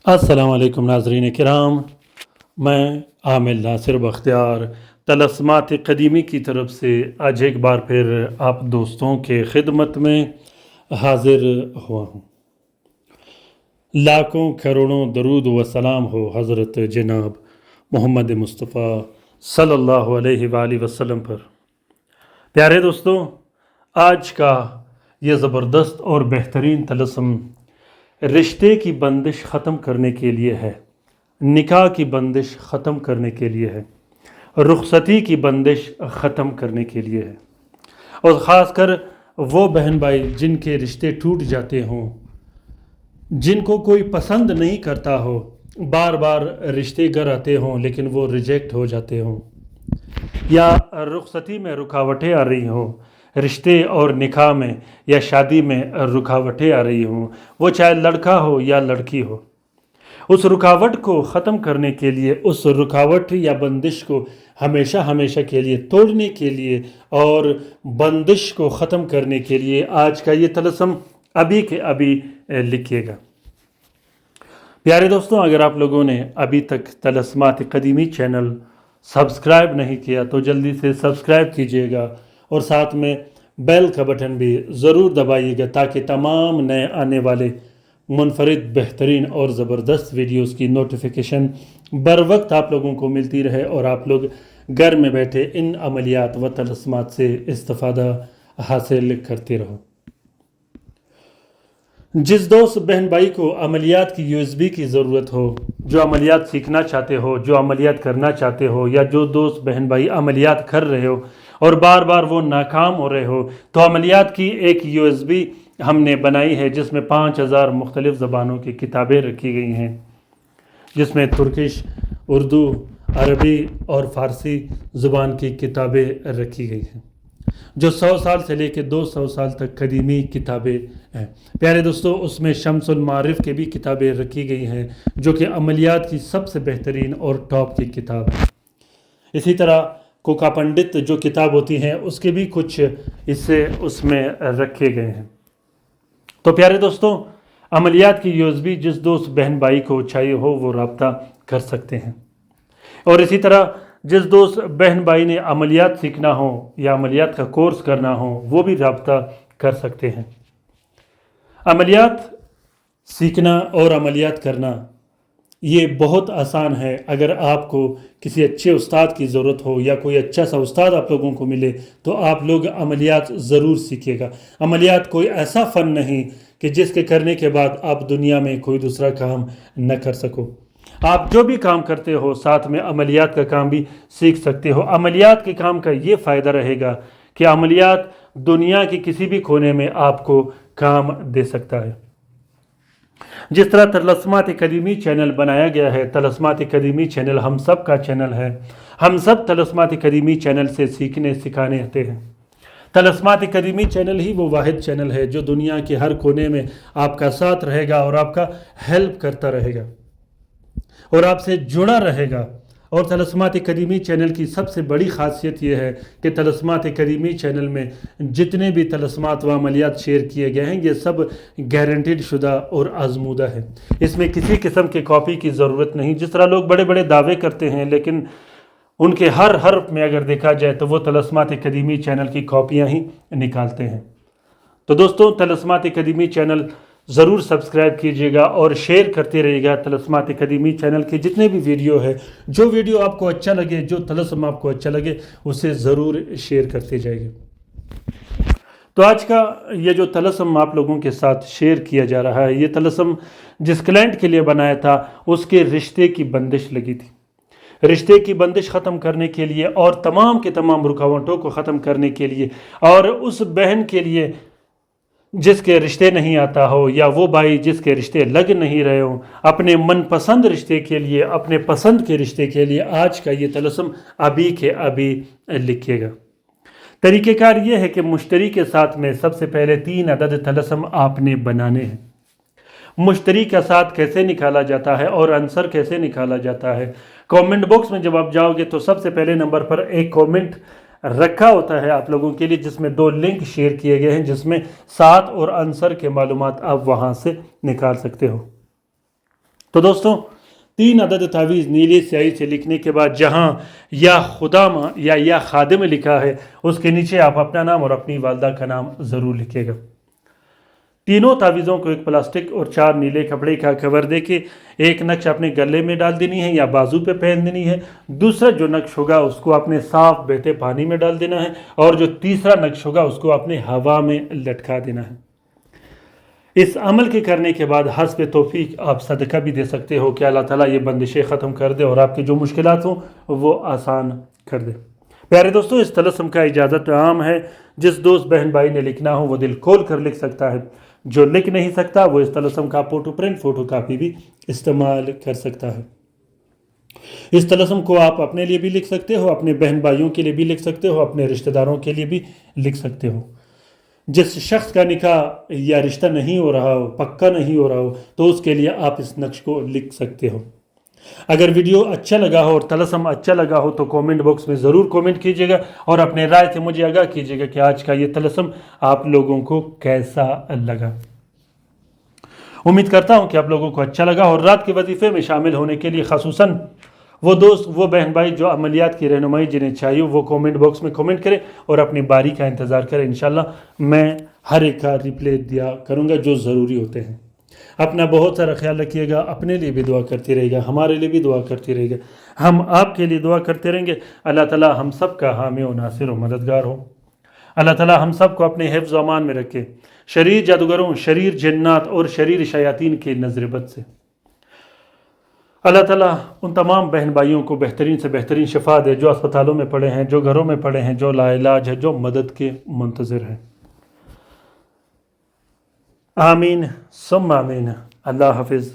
अस्सलाम वालेकुम नाज़रीन किराम, मैं आमिर नासिर बख्तियार तलस्मात क़दीमी की तरफ से आज एक बार फिर आप दोस्तों के खिदमत में हाजिर हुआ हूँ। लाखों करोड़ों दरूद व सलाम हो हज़रत जनाब मोहम्मद मुस्तफ़ा सल्लल्लाहु अलैहि वसल्लम पर। प्यारे दोस्तों, आज का ये ज़बरदस्त और बेहतरीन तलस्म रिश्ते की बंदिश ख़त्म करने के लिए है, निकाह की बंदिश ख़त्म करने के लिए है, रुखसती की बंदिश ख़त्म करने के लिए है। और ख़ास कर वो बहन भाई जिनके रिश्ते टूट जाते हों, जिनको कोई पसंद नहीं करता हो, बार बार रिश्ते घर आते हों लेकिन वो रिजेक्ट हो जाते हों, या रुखसती में रुकावटें आ रही हों, रिश्ते और निकाह में या शादी में रुकावटें आ रही हों, वो चाहे लड़का हो या लड़की हो, उस रुकावट को ख़त्म करने के लिए, उस रुकावट या बंदिश को हमेशा हमेशा के लिए तोड़ने के लिए और बंदिश को ख़त्म करने के लिए आज का ये तलस्म अभी के अभी लिखिएगा। प्यारे दोस्तों, अगर आप लोगों ने अभी तक तलस्मात क़दीमी चैनल सब्सक्राइब नहीं किया तो जल्दी से सब्सक्राइब कीजिएगा और साथ में बेल का बटन भी ज़रूर दबाइएगा ताकि तमाम नए आने वाले मुनफरिद बेहतरीन और ज़बरदस्त वीडियोस की नोटिफिकेशन बर वक्त आप लोगों को मिलती रहे और आप लोग घर में बैठे इन अमलियात व तलस्मात से इस्तिफ़ादा हासिल करते रहो। जिस दोस्त बहन भाई को अमलियात की यूएसबी की ज़रूरत हो, जो अमलियात सीखना चाहते हो, जो अमलियात करना चाहते हो, या जो दोस्त बहन भाई अमलियात कर रहे हो और बार बार वो नाकाम हो रहे हो, तो अमलियात की एक यूएसबी हमने बनाई है जिसमें 5000 मुख्तलिफ़ ज़बानों की किताबें रखी गई हैं, जिसमें तुर्किश, उर्दू, अरबी और फ़ारसी ज़ुबान की किताबें रखी गई हैं, जो 100 साल से लेकर 200 साल तक कदीमी किताबें हैं। प्यारे दोस्तों, उसमें शम्सुल मारिफ की भी किताबें रखी गई हैं जो कि अमलियात की सबसे बेहतरीन और टॉप की किताब है। इसी तरह कोका पंडित जो किताब होती हैं उसके भी कुछ हिस्से उसमें रखे गए हैं। तो प्यारे दोस्तों, अमलियात की यूएसबी जिस दोस्त बहन भाई को चाहिए हो वो रब्ता कर सकते हैं। और इसी तरह जिस दोस्त बहन भाई ने अमलियात सीखना हो या अमलियात का कोर्स करना हो वो भी रब्ता कर सकते हैं। अमलियात सीखना और अमलियात करना ये बहुत आसान है। अगर आपको किसी अच्छे उस्ताद की ज़रूरत हो या कोई अच्छा सा उस्ताद आप लोगों को मिले तो आप लोग अमलियात ज़रूर सीखिएगा। अमलियात कोई ऐसा फ़न नहीं कि जिसके करने के बाद आप दुनिया में कोई दूसरा काम न कर सको। आप जो भी काम करते हो साथ में अमलियात का काम भी सीख सकते हो। अमलियात के काम का ये फ़ायदा रहेगा कि अमलियात दुनिया की किसी भी कोने में आपको काम दे सकता है। जिस तरह तलस्मात क़दीमी चैनल बनाया गया है, तलस्मात क़दीमी चैनल हम सब का चैनल है। हम सब तलस्मात क़दीमी चैनल से सीखने सिखाने आते हैं। तलस्मात क़दीमी चैनल ही वो वाहिद चैनल है जो दुनिया के हर कोने में आपका साथ रहेगा और आपका हेल्प करता रहेगा और आपसे जुड़ा रहेगा। और तलस्मात क़दीमी चैनल की सबसे बड़ी ख़ासियत यह है कि तलस्मात क़दीमी चैनल में जितने भी तलस्मात व अमलियात शेयर किए गए हैं ये सब गारंटीड शुदा और आजमूदा है। इसमें किसी किस्म के कॉपी की ज़रूरत नहीं। जिस तरह लोग बड़े बड़े दावे करते हैं लेकिन उनके हर हर्फ में अगर देखा जाए तो वो तलस्मात क़दीमी चैनल की कॉपियाँ ही निकालते हैं। तो दोस्तों, तलस्मात क़दीमी चैनल ज़रूर सब्सक्राइब कीजिएगा और शेयर करते रहिएगा। तलस्मात क़दीमी चैनल के जितने भी वीडियो है, जो वीडियो आपको अच्छा लगे, जो तलस्म आपको अच्छा लगे उसे ज़रूर शेयर करते जाइए। तो आज का ये जो तलस्म आप लोगों के साथ शेयर किया जा रहा है, ये तलस्म जिस क्लाइंट के लिए बनाया था उसके रिश्ते की बंदिश लगी थी। रिश्ते की बंदिश ख़त्म करने के लिए और तमाम के तमाम रुकावटों को ख़त्म करने के लिए, और उस बहन के लिए जिसके रिश्ते नहीं आता हो या वो भाई जिसके रिश्ते लग नहीं रहे हो, अपने मनपसंद रिश्ते के लिए, अपने पसंद के रिश्ते के लिए आज का ये तलस्म अभी के अभी लिखिएगा। तरीक़ेकार ये है कि मुश्तरी के साथ में सबसे पहले 3 अदद तलस्म आपने बनाने हैं। मुश्तरी का साथ कैसे निकाला जाता है और आंसर कैसे निकाला जाता है, कमेंट बॉक्स में जब आप जाओगे तो सबसे पहले नंबर पर एक कमेंट रखा होता है आप लोगों के लिए जिसमें 2 लिंक शेयर किए गए हैं जिसमें साथ और आंसर के मालूमात आप वहां से निकाल सकते हो। تو دوستوں 3 عدد تعویذ نیلی سیاہی سے لکھنے کے بعد جہاں یا خدامہ یا خادم لکھا ہے اس کے نیچے آپ اپنا نام اور اپنی والدہ کا نام ضرور لکھے گا۔ تینوں تعویذوں کو ایک پلاسٹک اور 4 نیلے کپڑے کا کور دے کے ایک نقش اپنے گلے میں ڈال دینی ہے یا بازو پہ پہن دینی ہے، دوسرا جو نقش ہوگا اس کو اپنے صاف بہتے پانی میں ڈال دینا ہے، اور جو تیسرا نقش ہوگا اس کو اپنے ہوا میں لٹکا دینا ہے۔ اس عمل کے کرنے کے بعد حسب توفیق آپ صدقہ بھی دے سکتے ہو کہ اللہ تعالیٰ یہ بندشیں ختم کر دے اور آپ کی جو مشکلات ہوں وہ آسان کر دے۔ پیارے دوستوں، اس طلسم کا اجازت عام ہے، جس دوست بہن بھائی نے لکھنا ہو وہ دل کھول کر لکھ سکتا ہے، جو لکھ نہیں سکتا وہ اس طلسم کا فوٹو پرنٹ فوٹو کاپی بھی استعمال کر سکتا ہے۔ اس طلسم کو آپ اپنے لیے بھی لکھ سکتے ہو، اپنے بہن بھائیوں کے لیے بھی لکھ سکتے ہو، اپنے رشتہ داروں کے لیے بھی لکھ سکتے ہو۔ جس شخص کا نکاح یا رشتہ نہیں ہو رہا ہو، پکا نہیں ہو رہا ہو، تو اس کے لیے آپ اس نقش کو لکھ سکتے ہو۔ اگر ویڈیو اچھا لگا ہو اور طلسم اچھا لگا ہو تو کومنٹ باکس میں ضرور کومنٹ کیجیے گا اور اپنے رائے سے مجھے آگاہ کیجیے گا کہ آج کا یہ طلسم آپ لوگوں کو کیسا لگا۔ امید کرتا ہوں کہ آپ لوگوں کو اچھا لگا، اور رات کے وظیفے میں شامل ہونے کے لیے خصوصاً وہ دوست وہ بہن بھائی جو عملیات کی رہنمائی جنہیں چاہیے وہ کومنٹ باکس میں کومنٹ کریں اور اپنی باری کا انتظار کریں۔ انشاءاللہ میں ہر ایک کا ریپلے دیا کروں گا جو ضروری ہوتے ہیں۔ اپنا بہت سارا خیال رکھیے گا، اپنے لیے بھی دعا کرتے رہے گا، ہمارے لیے بھی دعا کرتے رہے گا، ہم آپ کے لیے دعا کرتے رہیں گے۔ اللہ تعالیٰ ہم سب کا حامی و ناصر و مددگار ہو۔ اللہ تعالیٰ ہم سب کو اپنے حفظ و امان میں رکھے، شریر جادوگروں، شریر جنات اور شریر شیاطین کی نظر بد سے۔ اللہ تعالیٰ ان تمام بہن بھائیوں کو بہترین سے بہترین شفا دے جو اسپتالوں میں پڑے ہیں، جو گھروں میں پڑے ہیں، جو لا علاج ہے، جو مدد کے منتظر ہیں۔ آمین ثم آمین۔ اللہ حافظ۔